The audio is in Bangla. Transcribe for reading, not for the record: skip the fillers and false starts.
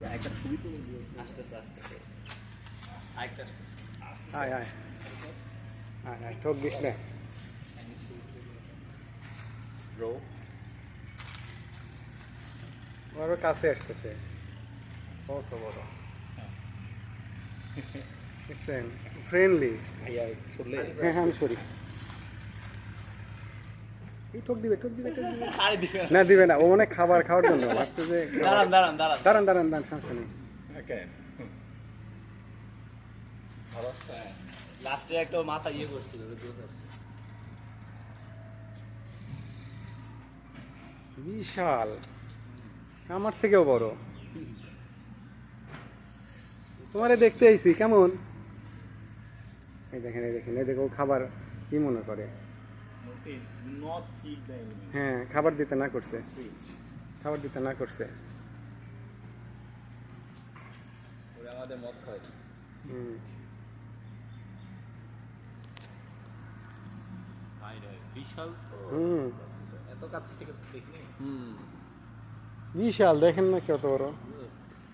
একটা ছবি তো আসতেছে আসতেছে আরেকটা আসতেছে আয় আয় আয় আয় ঠক দিস না ব্রো আরো কাছে আসতেছে কত বড় দেখছেন ফ্রেন্ডলি ভাইয়া ছড়লে হ্যাঁ হ্যাঁ আমি সরি এই ঠক দিবে ঠক দিবে ঠক দিবে আরে দিবে না দিবে না ও মানে খাবার খাওয়ার জন্য ভাবছে যে দাঁড়ান দাঁড়ান দাঁড়ান দাঁড়ান দাঁড়ান দাঁড়ান সমস্যা নেই ওকে ভালো আছে লাস্টে একটা মাথা ইয়ে করছিল বিশাল আমার থেকেও বড় তোমারে দেখতে আইছি কেমন এই দেখেন এই দেখেন এই দেখো খাবার কি মনে করে নট ফিড দ্য এনিমি হ্যাঁ খাবার দিতে না করছে খাবার দিতে না করছে ওরা আমাদের মদ খায় হুম ভাই রে বিশাল তো হুম এত কাছ থেকে দেখিনি বিশাল দেখেন না কত বড়